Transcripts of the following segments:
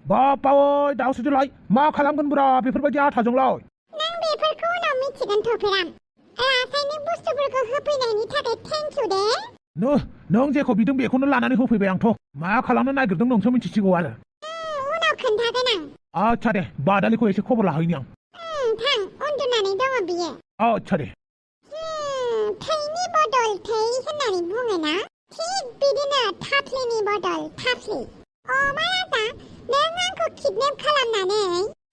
बापावै दावसोजोलाय मा खालामगोनब्रा बेफोरबायदि आथाजोंलाय नों बेफोरखौ उनाव मिथिगोन थफेराम रासायनिक बुस्थुफोरखौ होफैनायनि थाखाय थेंक इउ दे नों जेखौ बिदों बेखौनो लानानै होफैबाय आंथ' मा खालामनो नागिरदों नोंसो मिथिसिगौ आरो उनाव खोन्थागोन आं आच्छा दे बादालिखौ एसे खबर लाहैनि आं थां उन्दुनानै दङ बियो आच्छा दे थैनि बदल थै होननानै बुङोना थिग बिदिनो थाफ्लिनि बदल थाफ्लि अमा राजा नों आंखौ किडनेप खालामनानै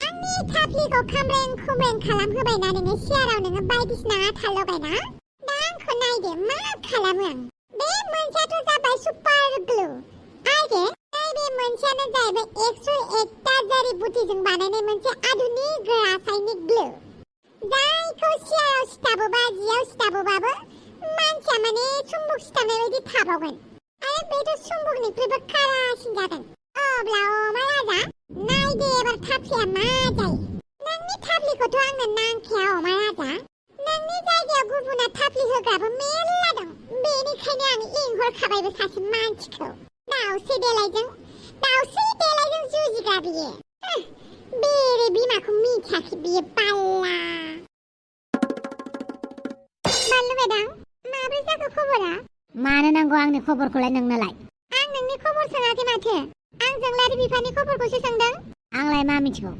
आंनि थाफ्लिखौ खामरें खुमरें खालामहोबायना नोङो सियाराव नोङो बायदिसिना आथा लगायना दा आंखौ नायदो मा खालामो आं बे मोनसेयाथ' जाबाय सुपार ग्लु आरो नैबे मोनसेयानो जाहैबाय 101ता जारि-बुटिजों बानायनाय मोनसे आधुनिक रासायनिक ग्लु जायखौ सियाराव सिथाबोबा जियाव सिथाबोबाबो मानसिया माने सुम्बुक सिथाबनाय बायदि थाबावगोन आरो बेथ' सुम्बुकनिख्रुइबो कारासिन जागोन अब्ला अमा राजा नायदो एबार थाफ्लिया मा जायो नोंनि थाफ्लिखौथ' आंनो नांखाया अमा राजा नोंनि जायगायाव गुबुना थाफ्लि होग्राबो मेरला दं बेनिखायनो आं इंहरखाबायबो सासे मानसिखौ दाउस्रि देलायजों जुजिग्रा बियो बेरे बिमाखौ मिथियाखै बियो बाल्ला बानलु मेदाम माब्रै जाखो खबरा मानो नांगौ आंनि खबरखौलाय नोंनोलाय आं नोंनि खबर सोङाखै माथो आं जोंलारि बिफानि खबरखौसो सोंदों आंलाय मा मिथिगौ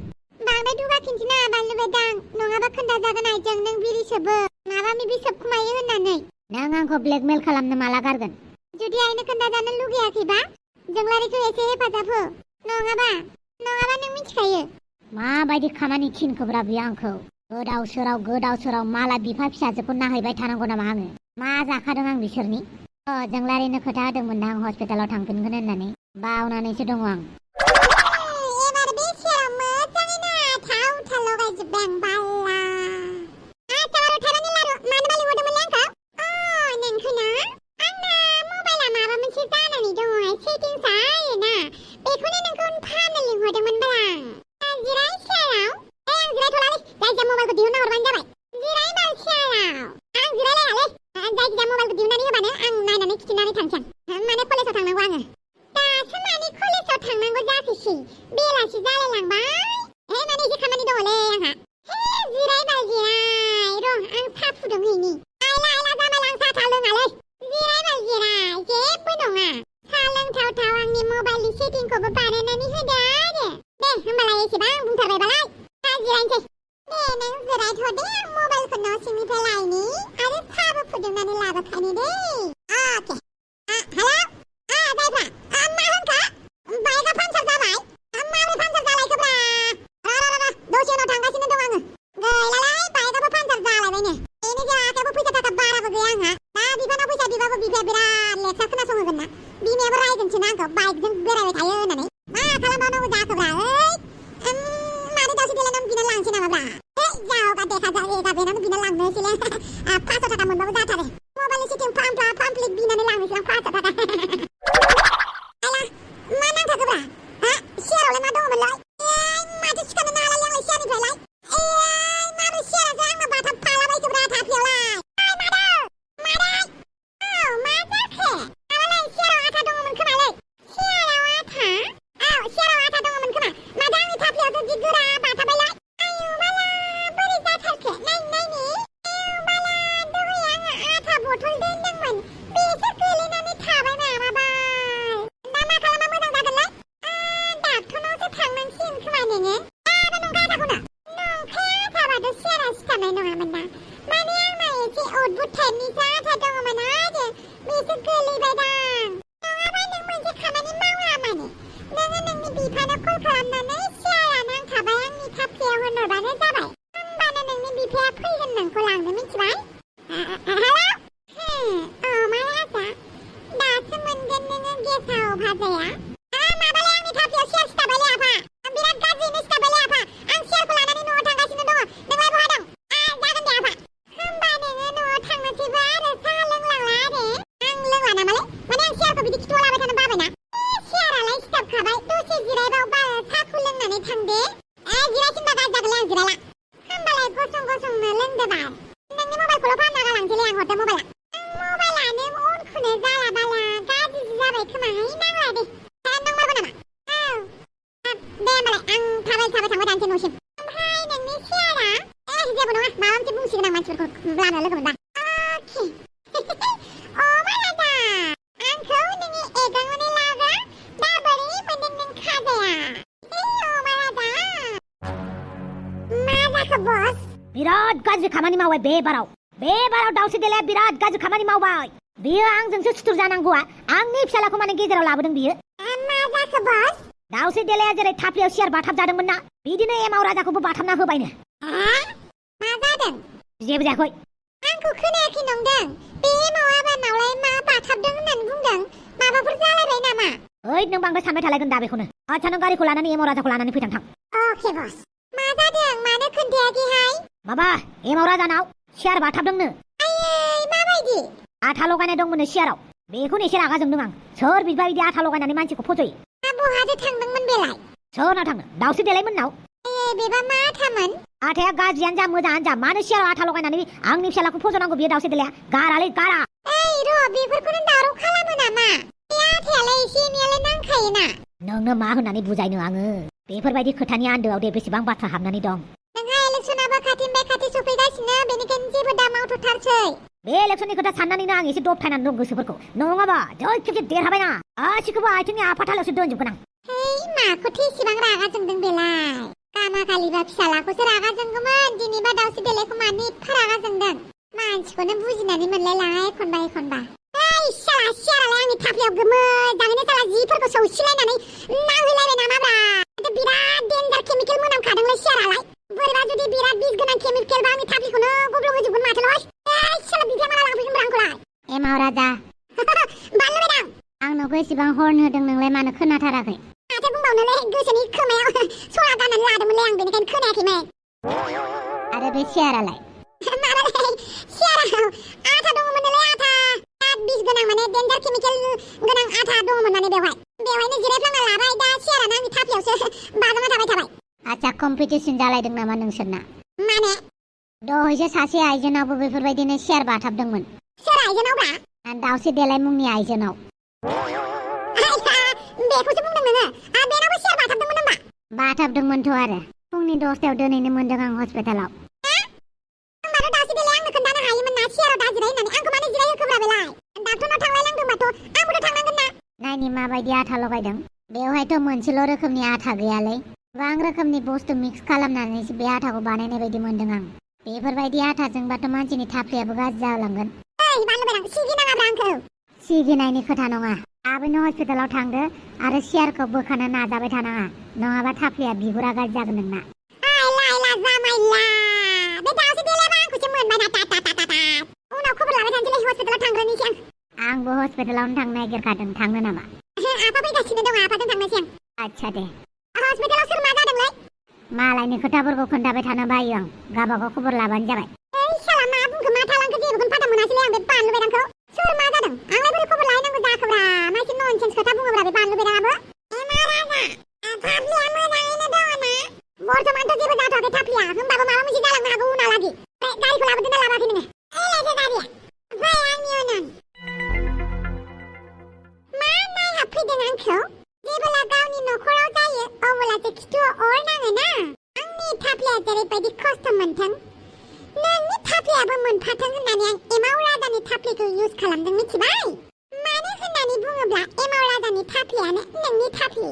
बांद्राय दुगाखिन्थिना बानलु मेदाम नङाबा खोन्थाजागोन आइजों नों बिरि सोबो माबा माबि सोबखुमायो होननानै नों आंखौ ब्लेकमेल खालामनो माला गारगोन जुदि आइनो खोन्थाजानो लुगैयाखैबा जोंलारिखौ एसे हेफाजाब हो नङाबा नों मिथिखायो माबायदि खामानि थिनखोब्रा बियो आंखौ गोदाव सोराव माला बिफा फिसाजोखौ नाहैबाय थानांगौ नामा आङो मा जाखादों आं बिसोरनि जोंलारिनो खोथा होदोंमोन आं हस्पिटालाव थांफिनगोन होननानै बावनानैसो दङ आं एबार बे सेराव मोजाङैनो आथा उथा लगायजोब्बाय आं बाल्ला आचार थाइबानि लारु मानोबा लिंहरदोंमोनलै आंखौ नोंखौ ना आंना मबाइला माबा मोनसे जानानै दङ सेटिंसा आरोना बेखौनो नोंखौ फाहामनो लिंहरदोंमोन बाल आं जिराय सेराव आं जिरायथ'लालै जायखिया मबाइलखौ दिहुनना हरबानो जाबाय जिराय बाल सेराव आं जिरायलायालै जायखिया मबाइलखौ दिहुननानै होबानो आं नायनानै खिथिनानै थांसै माने कलेजाव थांनांगौ आङो दासो माने कलेजाव थांनांगौ जाफैसै बेलासि जालायलांबाय माने एसे खामानि दङलै आंहा जिराय बाल जिराय र' आं साहा फुदुंहैनि आइला जामाल आं साहा लोङालै जिराय बाल जिराय जेबो नङा साहा लोंथावथाव आंनि मबाइलनि सेटिंखौबो बानायनानै होदो आरो दे होमबालाय एसेबां बुंथारबायबालाय साहा जिरायनोसै दे नों जिरायथ' दे आं मबाइलखौ न' सिंनिफ्राय लायनि आरो साहाबो फुदुंनानै लाबोखानि दे अके हेलौ जायफ्रा मा होनखो बाइकआ पान्चार जाबाय माबोरै पान्चार जालायखोब्रा दसे उनाव थांगासिनो दं आङो गैलालाय बाइकआबो पान्चार जालायबायनो बेनि जे आखायावबो फैसा थाखा बाराबो गैया आंहा दा बिफानाव फैसा बिबाबो बिफाया बिराद लेखा खोनासंहोगोन ना बिमायाबो रायगोनसो ना आंखौ बाइकजों बेरायबाय थायो होननानै मा खालामबावनांगौ जाखोब्रा मानो दावसि देलायनानै बिना लांसै नामाब्रा जावगा देखा जायगा बेनावनो बिना लांनोसैलै 500 थाखा मोनबाबो जाथारो मबाइलनि सेटिं पामप्लेट बिनानै लांनोसै आं 500 थाखा आइला मा नांथाखोब्रा सियारावलाय मा दङमोनलाय माथो सिखारनो नालाय आंलाय सियारनिफ्रायलाय माबोरै सियारासो आंना बाथाब फालाबायखोब्रा थाफ्लियावलाय मादै मा जाखो माबालाय सियाराव आथा दङमोन खोमालै सियाराव आथा दङमोन खोमा माथो आंनि थाफ्लियावसो जि गोरा बाथाबायलाय आयु बाला बोरै जाथारखो नायनि बाला दहाय आङो आथा बथल दोनदोंमोन बेसो गोलैनानै थाबाय माबाबाय दा मा खालामबा मोजां जागोनलाय डाक्टरनावसो थांनांसिगोन खोमा नोङो नंखा आथाखौनो नंखाया आथाबाथ' सियारा सिथाबनाय नङामोन ना माने आंना एसे अद्भुत टाइपनिसो आथा दङमोन आरो बेसो गोलैबायदां नङाबा नों मोनसे खामानि मावा माने नोङो नोंनि बिफानो कल खालामनानै सियारा नांथाबाय आंनि थाफ्लियाव होनहरबानो जाबाय होमबानो नोंनि बिफाया फैगोन नोंखौ लांनो मिथिबाय हेलौ मा राजा दासो मोनगोन नोङो गेसाव भाजाया माबालाय आंनि थाफ्लियाव सियार सिथाबायलै आफा बिराद गाज्रियैनो सिथाबायलै आफा आं सियारखौ लानानै न'आव थांगासिनो दङ नोंलाय बहा दं जागोन दे आफा होमबा नोङो न'आव थांनोसैबो आरो साहा लोंलांला आरो आं लोंला नामालै माने आं सियारखौ बिदि खिथुआव लाबाय थानो बाबायना सियारालाय सिथाबखाबाय दसे जिरायबावबा साहाखौ लोंनानै थांदे जिरायसिनबा गाज्रि जागोनलै आं जिरायला होमबालाय गसंनो लोंदो बाल नोंनि मबाइलखौल' फानना गालांसैलै आं हरदों मबाइलानो अनखौनो जाला बाला गाज्रिसो जाबाय खोमाहाय नांला दे नंमारगौ नामा दे होमबालाय आं थाबाय थांबाय थानोसै न'सिम ओमफ्राय नोंनि सियारा जेबो नङा माबा मोनसे बुंसिगोन आं मानसिफोरखौ लानो लोगो मोनबा अके अ मालादा आंखौ नोंनि एगावनि लागा दा बोरै मोनदों नों खाजाया अ मालादा मा जाखो बस बिराद गाज्रि खामानि मावबाय बे बाराव दाउस्रि देलाया बिराद गाज्रि खामानि मावबाय बियो आंजोंसो सुथुर जानांगौआ आंनि फिसालाखौ माने गेजेराव लाबोदों बियो मा जाखो बस दाउस्रि देलाया जेरै थाफ्लियाव सियार बाथाब जादोंमोन ना बिदिनो एमाव राजाखौबो बाथाबना होबायनो मा जादों जेबो जायाखै आंखौ खोनायाखै नंदों बे मावाबानावलाय मा बाथाबदों होननानै बुंदों माबाफोर जालायबाय नामा ओइ नों बांद्राय सानबाय थालायगोन दा बेखौनो आच्छा नों गारिखौ लानानै एमाव राजाखौ लानानै फैथां थां अके बस मा जादों मानो खोन्थायाखैहाय माबा एमाव राजानाव सियार बाथाबदोंनो आयै माबायदि आथा लगायनाय दंमोननो सियाराव बेखौनो एसे रागा जोंदों आं सोर बिदिबा बिदि आथा लगायनानै मानसिखौ फज'यो बहाथो थांदोंमोन बेलाय सोरनाव थांनो दाउस्रि देलायमोननाव बेबा मा आथामोन आथाया गाज्रियानो जा मोजाङानो जा मानो सियाराव आथा लगायनानै आंनि फिसालाखौ फज'नांगौ बियो दाउस्रि देलाया गारालै गारा ओइ र' बेफोरखौनो दावराव खालामो नामा बे आथायालाय एसे एनैयालाय नांखायोना नोंनो मा होननानै बुजायनो आङो बेफोरबायदि खोथानि आन्दोआव दे बेसेबां बाथ्रा हाबनानै दं नोंहा इलेक्सनाबो खाथिनिफ्राय खाथि सफैगासिनो बेनिखायनो जेबो दा मावथ'थारसै बे इलेक्सननि खोथा साननानैनो आं एसे दबथायनानै दं गोसोफोरखौ नङाबा जै खेबसे देरहाबायना गासिखौबो आथिंनि आफाथालायावसो दोनजोबगोन आं माखौथो इसेबां रागा जोंदों बेलाय कामाखालिबा फिसालाखौसो रागा जोंगौमोन दिनैबा दाउस्रि देलायखौ मानो एफा रागा जोंदों मानसिखौनो बुजिनानै मोनलायलाङा एखनबा साला सियारालाय आंनि थाफ्लियाव मोजाङैनो साला जिफोरखौ सौसिलायनानै नांहैलायबाय नामाब्रा बिराद डेन्जार केमिकेल मोनामखादोंलै सियारालाय बोरैबा जुदि बिराद बिस गोनां केमिकेलबा आंनि थाफ्लिखौनो गब्लंहोजोबगोन माथोलै साला बिदिया माला लांफैगोन आंखौलाय एमाव राजा बानलु मेदाम आंनावबो एसेबां हर्न होदों नोंलाय मानो खोनाथाराखै माथो बुंबावनोलै गोसोनि खोमायाव सरा गाननानै लादोंमोनलै आं बेनिखायनो खोनायाखैमोन आरो बे सियारालाय माबालै सियाराव आथा दङमोनलै आथा बिस गोनां माने डेन्जार केमिकेल गोनां आथा दङमोन माने बेवहायनो जिरायफ्लांना लाबाय दा सियारानो आंनि थाफ्लियावसो बाजाना थाबाय आच्छा कम्पिटिसन जालायदों नामा नोंसोरना माने दहायसो सासे आइजोनावबो बेफोरबायदिनो सियार बाथाबदोंमोन सोर आइजोनावब्रा दाउस्रि देलाय मुंनि आइजोनाव बेखौसो बुंदों नोङो बेनावबो सियार बाथाबदोंमोन नामा बाथाबदोंमोनथ' आरो फुंनि 10टायाव दोनैनो मोनदों आं हस्पिटालाव होमबाथ' दाउस्रि देलाया आंनो खोन्थानो हायोमोन ना सियाराव दा जिराय होननानै आंखौ मानो जिराय होखोब्रा बेलाय डाक्टरनाव थांलायनांदोंबाथ' आंबोथ' थांनांगोन ना नायनि माबायदि आथा लगायदों बेवहायथ' मोनसेल' रोखोमनि आथा गैयालै गोबां रोखोमनि बुस्थु मिक्स खालामनानैसो बे आथाखौ बानायनाय बायदि मोनदों आं बेफोरबायदि आथाजोंबाथ' मानसिनि थाफ्लियाबो गाज्रि जालांगोन बानलु बेराम सिगिनाङाब्रा आंखौ सिगिनायनि खोथा नङा थाबैनो हस्पिटालाव थांदो आरो सियारखौ बोखानो नाजाबाय थानाङा नङाबा थाफ्लिया बिगुरा गाज्रि जागोन नोंना आइला जामाइला बे दाउस्रि देलायाबा आंखौसो मोनबाय ना ता उनाव खबर लाबाय थानोसैलै हस्पिटालाव थांग्रोनोसै आंबो हस्पिटालावनो थांनो नागिरखादों थांनो नामा आफा फैगासिनो दं आफाजों थांनोसै आं आच्छा दे हस्पिटालाव सोर मा जादोंलै मालायनि खोथाफोरखौ खोन्थाबाय थानो बायो आं गावबागाव खबर लाबानो जाबाय साला मा बुंखो मा थालांखो जेबोखौनो फाथा मोनासैलै आं बे बानलु बेरामखौ सोर मा जादों आंलाय बोरै खबर लाहैनांगौ जाखोब्रा मा एसे ननसेन्स खोथा बुङोब्रा बे बानलु बेरामाबो थाफ्लिया मोजाङैनो दङ ना बर्थमानथ' जेबो जाथ'वाखै थाफ्लिया होमबाबो माबा मोनसे जालांनो हागौ उनावलागि गारिखौ लाबोदोंना लाबोआखै नोङो एलायसो गारिया फै आंनि उनाव मा नायहाबफैदों आंखौ जेबोला गावनि न'खराव जायो अब्लासो खिथुआव अर नाङो ना आंनि थाफ्लिया जेरैबायदि खस्थ' मोनथों नोंनि थाफ्लियाबो मोनफाथों होननानै आं एमाव राजानि थाफ्लिखौ इउज खालामदों मिथिबाय मानो होननानै बुङोब्ला एमाव राजानि थाफ्लियानो नोंनि थाफ्लि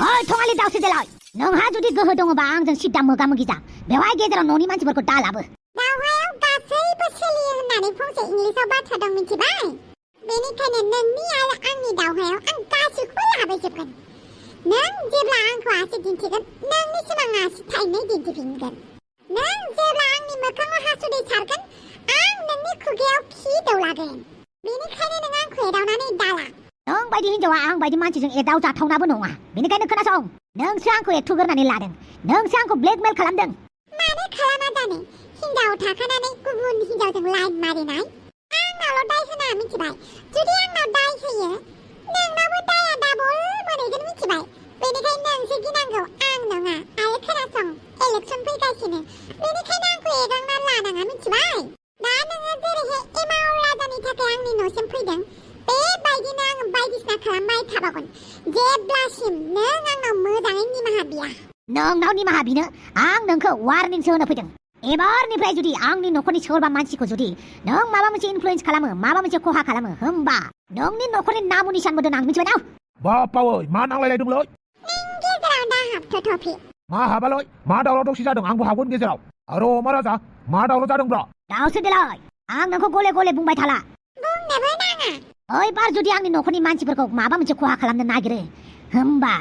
ओइ थङालि दाउस्रि देलाय नोंहा जुदि गोहो दङबा आंजों सिदा मोगा-मोगि जा बेवहाय गेजेराव न'नि मानसिफोरखौ दालाबो दावहायाव गासैबो सोलियो होननानै फंसे इंलिसाव बाथ्रा दं मिथिबाय बेनिखायनो नोंनि आरो आंनि दावहायाव आं गासैखौबो लाबोजोबगोन नों जेब्ला आंखौ आसि दिन्थिगोन नोंनिसिम आं आसि थाइनै दिन्थिफिनगोन नों जेब्ला आंनि मोखाङाव हासुदै सारगोन आं नोंनि खुगायाव खि दौलागोन बेनिखायनो नों आंखौ एदावनानै दाला नों बायदि हिनजावा आं बायदि मानसिजों एदाव जाथावनाबो नङा बेनिखायनो खोनासं नोंसो आंखौ एथुगोरनानै लादों नोंसो आंखौ ब्लेकमेल खालामदों मानो खालामा जानो हिनजाव थाखानानै गुबुन हिनजावजों लाइन मारिनाय आंनावल' दाय होना मिथिबाय जुदि आंनाव दाय होयो नोंनावबो दाया डाबल मोनहैगोन मिथिबाय बेनिखायनो नोंसो गिनांगौ आं नङा आरो खोनासं इलेक्सन फैगासिनो बेनिखायनो आंखौ एगांना लानाङा मिथिबाय दा नोङो जेरैहाय एमाव राजानि थाखाय आंनि न'सिम फैदों बेबायदिनो आं बायदिसिना खालामबाय थाबावगोन जेब्लासिम नों आंनाव मोजाङै निमाहा नोंनाव निमाहा बिनो आं नोंखौ वार्निंसो होनो फैदों। एबारनिफ्राय जुदि आंनि न'खरनि सोरबा मानसिखौ जुदि नों माबा मोनसे इनफ्लुयेन्स खालामो, माबा मोनसे खहा खालामो, होमबा नोंनि न'खरनि नामु निशानबो दोन आं मिथिबाय ना? बापावै मा नांलायलायदोंलै? नों गेजेराव दा हाबथ' टफि। मा हाबालै? मा दावराव दावसि जादों? आंबो हाबगोन गेजेराव। आरो अमा राजा मा दावराव जादोंब्रा? दावसो देलाय आं नोंखौ गले गले बुंबाय थाला। बुंनोबो नाङा। ओइबार जुदि आंनि न'खरनि मानसिफोरखौ माबा मोनसे खहा खालामनो नागिरो, होमबा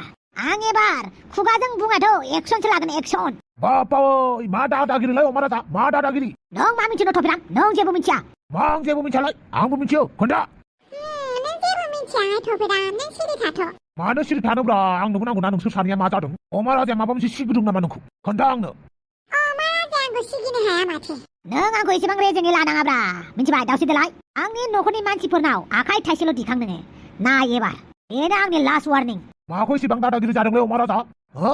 आं एबार खुगाजों बुङाथ' एक्सनसो लागोन, एक्सन। बापावै मा दादागिरिलै अमा राजा? मा दादागिरि? नों मा मिथिनो टफिराम? नों जेबो मिथिया। मा आं जेबो मिथियालै? आंबो मिथियो, खोन्था। नों जेबो मिथिया टफिराम, नों सिरि थाथ'। मानो सिरि थानोब्रा? आंनोबो नांगौना नोंसोर सानैया मा जादों? अमा राजाया माबा मोनसे सिगिदों नामा नोंखौ? खोन्था आंनो। अमा राजाया आंखौ सिगिनो हाया माथो। नों आंखौ एसेबां रेजेङै लानाङाब्रा, मिथिबाय? दावसो देलाय आंनि न'खरनि मानसिफोरनाव आखाइ थाइसेल' दिखां नोङो। नाय एबार बेनो आंनि लास्ट वार्निं। माखौ इसेबां दादागिरि जादोंलै अमा राजा? हो?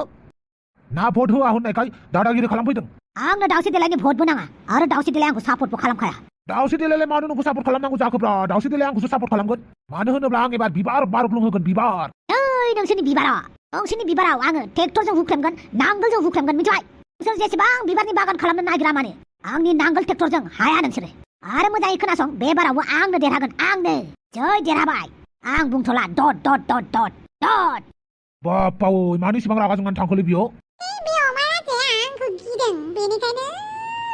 ना भट होआ होननायखाय दादागिरि खालामफैदों? आंनो दावसो देलायनि भटबो नाङा आरो दावसो देलाय आंखौ सापर्टबो खालामखाया। दावसो देलायलाय मानो नोंखौ सापर्ट खालामनांगौ जाखोब्रा? दावसो देलाय आंखौसो सापर्ट खालामगोन। मानो होनोब्ला आं एबार बिबार बारग्लुंहोगोन, बिबार। ओइ नोंसोरनि बिबाराव आङो ट्रेक्टरजों हुख्रेमगोन, नांगोलजों हुख्रेमगोन, मिथिबाय? नोंसोर जेसेबां बिबारनि बागान खालामनो नागिरा मानो, आंनि नांगोल ट्रेक्टरजों हाया नोंसोरो। आरो मोजाङै खोनासं, बे बारावबो आंनो देरहागोन, आंनो। जै देरहाबाय। आं बुंथ'ला डट डट डट डट डट। बापावै मानो इसेबां रागा जोंनानै थांखोलै बियो? बे अमा राजाया आंखौ गिदों, बेनिखायनो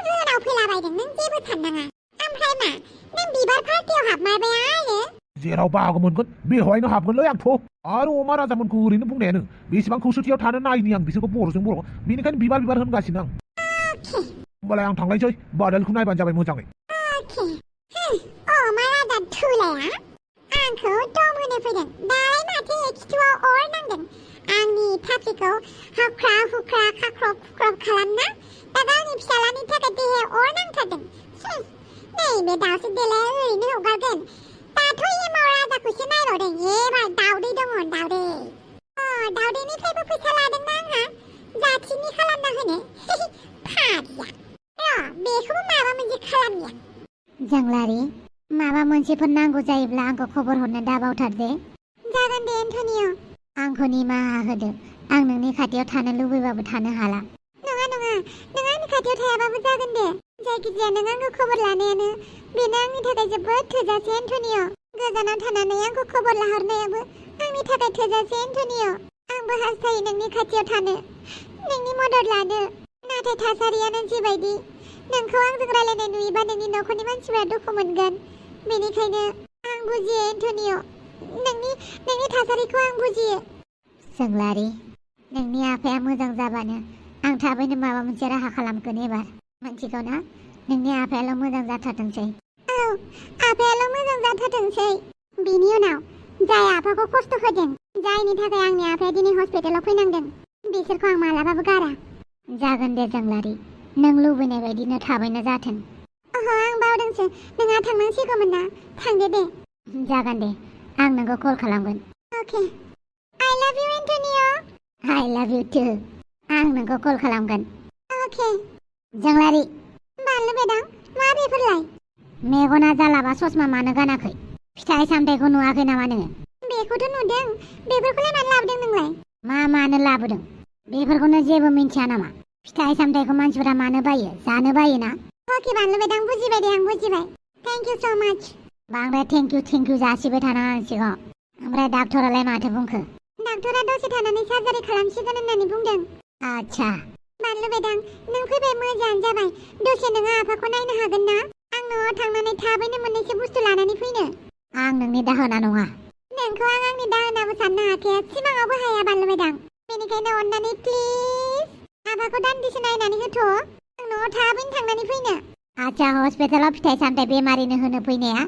रोनाव फैलाबायदों। नों जेबो साननाङा। ओमफ्राय मा, नों बिबार पार्टियाव हाबमारबाय आरो? जेराव बाहागो मोनगोन बेवहायनो हाबगोनलै आंथ'। आरो अमा राजामोनखौ ओरैनो बुंनायानो बेसेबां खौसेथियाव थानो नायनि आं बिसोरखौ बर'जों बर', बेनिखायनो बिबार बिबार होनगासिनो आं। होमबालाय आं थांलायसै, बादालिखौ नायबानो जाबाय मोजाङै। अमा राजा थुलाया आंखौ दम होनो फैदों। दालाय माथो खिथुआव अर नांदों। आंनि थाफ्लिखौ हाख्रा हुख्रा खाख्रब खुख्रब खालामना दा गावनि फिसालानि थाखाय देहायाव अर नांथारदों। नैबे दावसो देलाया ओरैनो हगारगोन। दाथ' एमाव राजाखौसो नायबावदों। एबार दावदै दङ, दावदै। दावदैनिफ्रायबो फैसा लादोंना आंहा, जाथिनि खालामना होनो। फारिया बेखौबो माबा मोनसे खालामनि आं। जोंलारि माबा मोनसेफोर नांगौ जायोब्ला आंखौ खबर हरनो दाबावथार दे। जागोन दे एन्टनिय'। आंखौ निमाहा होदो, आं नोंनि खाथियाव थानो लुबैबाबो थानो हाला। नङा नों आंनि खाथियाव थायाबाबो जागोन दे। जायखिजाया नों आंखौ खबर लानायानो बेनो आंनि थाखाय जोबोद थोजासे एन्टनिय'। गोजानाव थानानै आंखौ खबर लाहरनायाबो आंनि थाखाय थोजासे एन्टनिय'। आंबो हास्थायो नोंनि खाथियाव थानो, नोंनि मदद लानो। नाथाय थासारियानो जिबायदि, नोंखौ आंजों रायलायनाय नुयोबा नोंनि न'खरनि मानसिफोरा दुखु मोनगोन। बेनिखायनो आं बुजियो एन्टनिय', नोंनि थासारिखौ आं बुजियो। जोंलारि नोंनि आफाया मोजां जाबानो आं थाबैनो माबा मोनसे राहा खालामगोन एबार, मिथिगौ ना? नोंनि आफायाल' मोजां जाथारथोंसै। औ, आफायाल' मोजां जाथारथोंसै। बिनि उनाव जाय आफाखौ खस्थ' होदों, जायनि थाखाय आंनि आफाया दिनै हस्पिटालाव फैनांदों, बिसोरखौ आं मालाबाबो गारा। जागोन दे जोंलारि, नों लुबैनाय बायदिनो थाबैनो जाथों। आं बावदोंसो, नोंहा थांनांसिगौमोन ना। थांदो दे। जागोन दे, आं नोंखौ कल खालामगोन। अके। I love you एन्टनिय'। I love you too। आं नोंखौ कल खालामगोन। अके। जोंलारि बानलु बेदां, मा बेफोरलाय? मेगना जालाबा ससमा मानो गानाखै? फिथाइ सामथाइखौ नुवाखै नामा नोङो? बेखौथ' नुदों। बेफोरखौलाय मानो लाबोदों नोंलाय? मानो लाबोदों? बेफोरखौनो जेबो मिन्थिया नामा? फिथाइ सामथाइखौ मानसिफोरा मानो बायो? जानो बायोना? अके बानलु बेदां, बुजिबाय दे, आं बुजिबाय। थेंक इउ स' माच। बांद्राय थेंक इउ जासिबाय थानाङा आं सिगाङाव। ओमफ्राय डाक्टरालाय माथो बुंखो? डाक्टरा दसे थानानै सार्जारि खालामसिगोन होननानै बुंदों। आच्छा। बानलु बेदां, नों फैबाय मोजाङानो जाबाय। दसे नोङो आफाखौ नायनो हागोन ना? आं न'आव थांनानै थाबैनो मोननैसो बुस्थु लानानै फैनो। आं नोंनि दाहोना नङा। नोंखौ आं आंनि दाहोनाबो साननो हाखाया, सिमाङावबो हाया बानलु बेदां। बेनिखायनो अननानै प्लिज आफाखौ दान्दिसे नायनानै होथ'। आं न'आव थाबैनो थांनानै फैनो। आच्छा, हस्पिटालाव फिथाइ सामथाइ बेमारिनो होनो फैनाया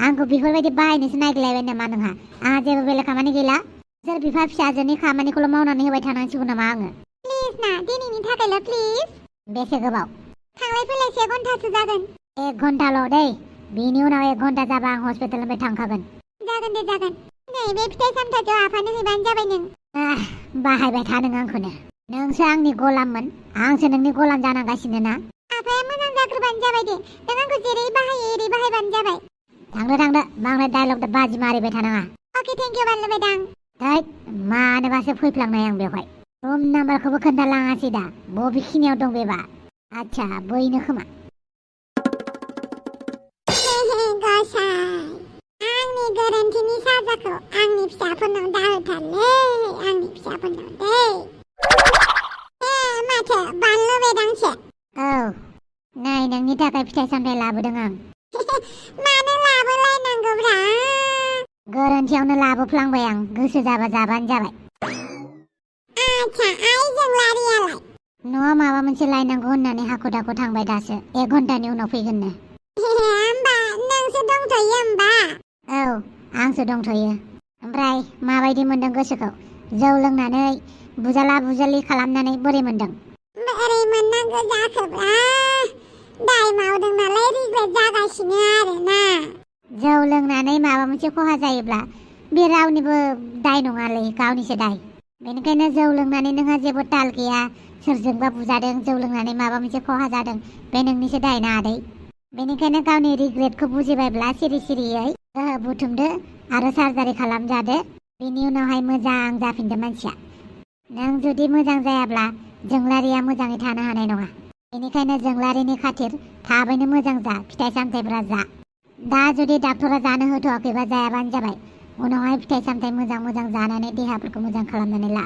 आंखौ बेफोरबायदि बाहायनोसो नागिरलायबाय नामा नोंहा? आंहा जेबो बेलेग खामानि गैला? सोर बिफा फिसाजोनि खामानिखौल' मावनानै होबाय थानांसिगौ नामा आङो? प्लिज ना, दिनैनि थाखायल' प्लिज। बेसे गोबाव? थांलाय फैलाय 1 घन्टासो जागोन। 1 घन्टाल' दै। बिनि उनाव 1 घन्टा जाबा आं हस्पिटालनिफ्राय थांखागोन। जागोन दे, जागोन। नै बे फिथाइ सामथाइखौ आफानो हैबानो जाबाय नों। बाहायबाय था नों आंखौनो। नोंसो आंनि गलाममोन, आंसो नोंनि गलाम जानांगासिनो ना? आफाया मोजां जाग्रोबानो जाबाय दे। नों आंखौ जेरै बाहायो एरै बाहायबानो जाबाय। थांदो बांद्राय डायलग बाजि मारिबाय थानाङा। अके, थेंक इउ बानलु बेदां। मानोबासो फैफ्लांनाय आं बेवहाय। रुम नाम्बारखौबो खोन्थालाङासै दा बबेखिनियाव दं बेबा आच्छा बैनो खोमा गसाय आंनि गोरोन्थिनि साजाखौ आंनि फिसाफोरनाव दाहोथारलै आंनि फिसाफोरनाव दै माथो बानलु बेदांसे औ नै नोंनि थाखाय फिथाइ सामथाइ लाबोदों आं मानो लाबोलायनांगौब्रा गोरोन्थियावनो लाबोफ्लांबाय आं गोसो जाबा जाबानो जाबाय आच्छा आइजों लारियालाय न'आव माबा मोनसे लायनांगौ होननानै हाखु दाखु थांबाय दासो 1 घन्टानि उनाव फैगोननो होमबा नोंसो दंथ'यो होमबा औ आंसो दंथ'यो ओमफ्राय माबायदि मोनदों गोसोखौ जौ लोंनानै बुजाला बुजालि खालामनानै बोरै मोनदों बोरै मोननांगौ जाखोब्रा दाय मावदों नालाय रिग्रेट जागासिनो आरोना जौ लोंनानै माबा मोनसे खहा जायोब्ला बे रावनिबो दाय नङालै गावनिसो दाय बेनिखायनो जौ लोंनानै नोंहा जेबो ताल गैया सोरजोंबा बुजादों जौ लोंनानै माबा मोनसे खहा जादों बे नोंनिसो दाय ना आदै बेनिखायनो गावनि रिग्रेटखौ बुजिबायब्ला सिरि सिरियै गोहो बुथुमदो आरो सार्जारि खालामजादो बेनि उनावहाय मोजां जाफिनदो मानसिया नों जुदि मोजां जायाब्ला जोंलारिया मोजाङै थानो हानाय नङा बेनिखायनो जोंलारिनि खाथिर थाबैनो मोजां जा फिथाइ सामथाइफ्रा जा दा जुदि डाक्टरा जानो होथ'वाखैबा जायाबानो जाबाय उनावहाय फिथाइ सामथाइ मोजां जानानै देहाफोरखौ मोजां खालामनानै ला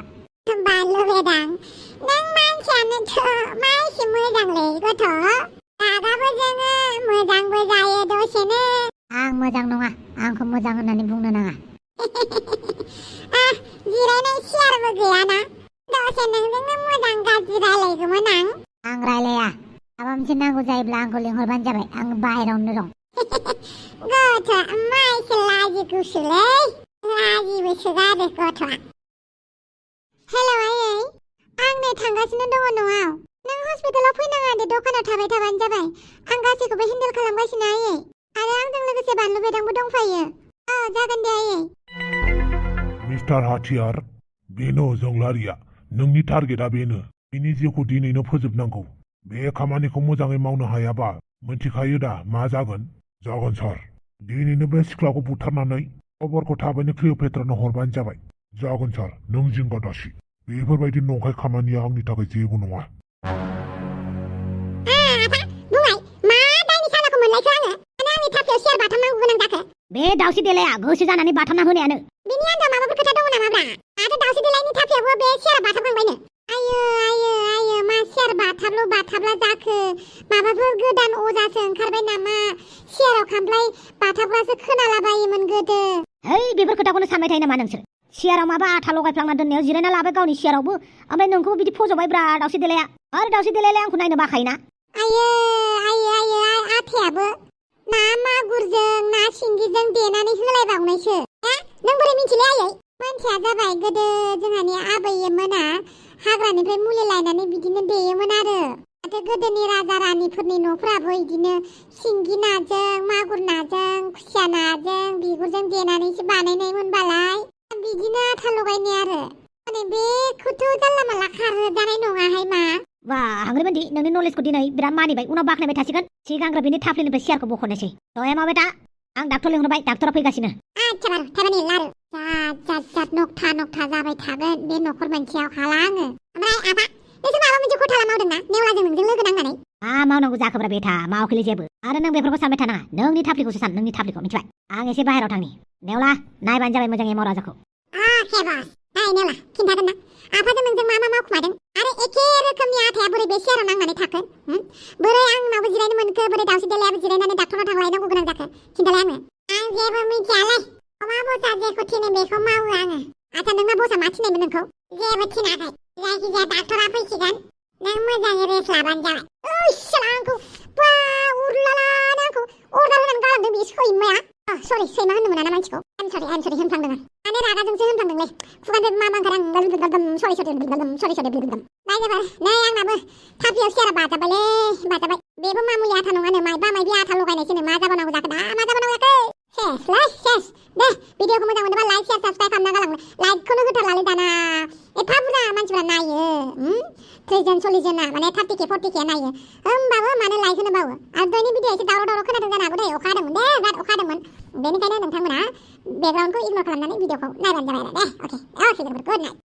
बानलु बेदां नों मानसियानोथ' मा एसे मोजांलै गथ' रागाबो जोङो मोजांबो जायो दसेनो आं मोजां नङा आंखौ मोजां होननानै बुंनो नाङा जिरायनाय सियारबो गैयाना दसे नोंजोंनो मोजां गाज्रि रायलायगौमोन आं रायलाया माबा मोनसे नांगौ जायोब्ला आंखौ लिंहरबानो जाबाय आं बाहेरावनो दं गथ'आ मा एसे लाजि गुसुलै लाजिबो सोगारो गथ'आ हेल' आयै आं नै थांगासिनो दङ न'आव नों हस्पिटालाव फैनाङा दे दखानाव थाबाय थाबानो जाबाय आं गासैखौबो हेन्डेल खालामगासिनो आयै आरो आंजों लोगोसे बानलु बेदांबो दंफायो औ जागोन दे आयै मिस्टार हाथियार बेनो जोंलारिया नोंनि टारगेटआ बेनो बिनि जिउखौ दिनैनो फोजोबनांगौ बे खामानिखौ मोजाङै मावनो हायाबा मोनथिखायो दा मा जागोन सार दिनैनो बे सिख्लाखौ बुथारनानै खबरखौ थाबैनो क्लिअपेट्रानो हरबानो जाबाय जागोन सार नों जिंगा दासि बेफोरबायदि नंखाय खामानिया आंनि थाखाय जेबो नङा बे दाउस्रि देलाया गोसो जानानै बाथामना होनायानो बिनि आन्दाव माबाफोर खोथा दङ नामाब्रा आरो दाउस्रि देलायनि थाफियावबो बे सियारा बाथाबखांबायनो आयो मा सियार बाथाबला जाखो माबाफोर गोदान अजासो ओंखारबाय नामा सियाराव खामफ्लाय बाथाबग्रासो खोनालाबायोमोन गोदो है बेफोर खोथाखौनो सानबाय थायो नामा नोंसोर सियाराव माबा आथा लगायफ्लांना दोननायाव जिरायना लाबाय गावनि सियारावबो ओमफ्राय नोंखौबो बिदि फज'बायब्रा दाउस्रि देलाया आरो दाउस्रि देलायालाय आंखौ नायनो बाखायोना आयो आथायाबो ना मागुरजों ना सिंगिजों देनानै होलायबावनायसो नों बोरै मिथिलै आयै मोनथिया जाबाय गोदो जोंहानि आबैमोना हाग्रानिफ्राय मुलि लायनानै बिदिनो देयोमोन आरो माथो गोदोनि राजा रानिफोरनि न'फ्राबो बिदिनो सिंगि नाजों मागुर नाजों खुसिया नाजों बिगुरजों देनानैसो बानायनायमोनबालाय बिदिनो आथा लगायनाय आरो माने बेखौथ' जानला मानला खारहोजानाय नङाहाय मा वा हांग्रिबायदि नोंनि नलेजखौ दिनै बिराद मानिबाय उनाव बाख्नायबाय थासिगोन सिगांग्रो बिनि थाफ्लिनिफ्राय सियारखौ बख'नोसै दया माबाय दा आं डाक्टर लिंहरबाय डाक्टरा फैगासिनो आच्छा बार थारमाने लारु जात नखथा जाबाय थागोन बे न'खर मोनसेयाव हाला आङो ओमफ्राय आफा नोंसोर माबा मोनसे घोटाला मावदों ना नेवलाजों नोंजों लोगो नांनानै मा मावनांगौ जाखोब्रा बेथा मावाखैलै जेबो आरो नों बेफोरखौ सानबाय थानाङा नोंनि थाफ्लिखौसो सान नोंनि थाफ्लिखौ मिथिबाय आं एसे बाहेराव थांनि नेवला नायबानो जाबाय मोजाङै मावराजाखौ हे बस नाय नेवला खिन्थागोन ना आफाजों नोंजों मा मावखुमादों आरो एखे रोखोमनि आथाया बोरै बे सियाराव नांनानै थाखो बोरै आंनावबो जिरायनो मोनखो बोरै दाउस्रि देलायाबो जिरायनानै डाक्टरनाव थांलायनांगौ गोनां जाखो खिन्थालाय आं जेबो मिथियालै अमा बसा जेखौ थिनो बेखौ मावो आङो आच्छा नोंना बसा मा थिनायमोन नोंखौ जेबो थिनाखै जायखिजाया डाक्टरा फैसिगोन नों मोजाङै रेस्ट लाबानो जाबाय आंखौ बा उरलालानो आंखौ अर्डार होनानै गालांदों बे सैमाया सरि सैमा होननो मोना ना मानसिखौ आम सरि होनफ्लांदों आं माने रागाजोंसो होनफ्लांदोंलै खुगानिफ्राय मा ओंखारो आं सरि नायजोबा नै आंनाबो थाफ्लियाव सियारा बाजाबाय बेबो मामुलि आथा नङानो मायबा मायबि आथा लगायनायसोनो मा जाबावनांगौ जाखो दा मा जाबावनांगौ जाखो सेस दे भिडिअखौ मोजां मोनोबा लाइक शेयार साबस्क्राइब खालामना गालांनो लाइकखौनो होथारलालै दाना एफा बुरजा मानसिफ्रा नायो 30 जन 40 जना माने 30K 40K नायो होमबाबो मानो लाइक होनो बावो आरो दयनि भिडिअ एसे दावराव खोनादों जानो हागौ दे अखा हादोंमोन दे बिराद अखा हादोंमोन बेनिखायनो नोंथांमोना बेकग्राउन्डखौ इगनर खालामनानै भिडिअखौ नायबानो जाबाय आरो दे अके गुड नाइट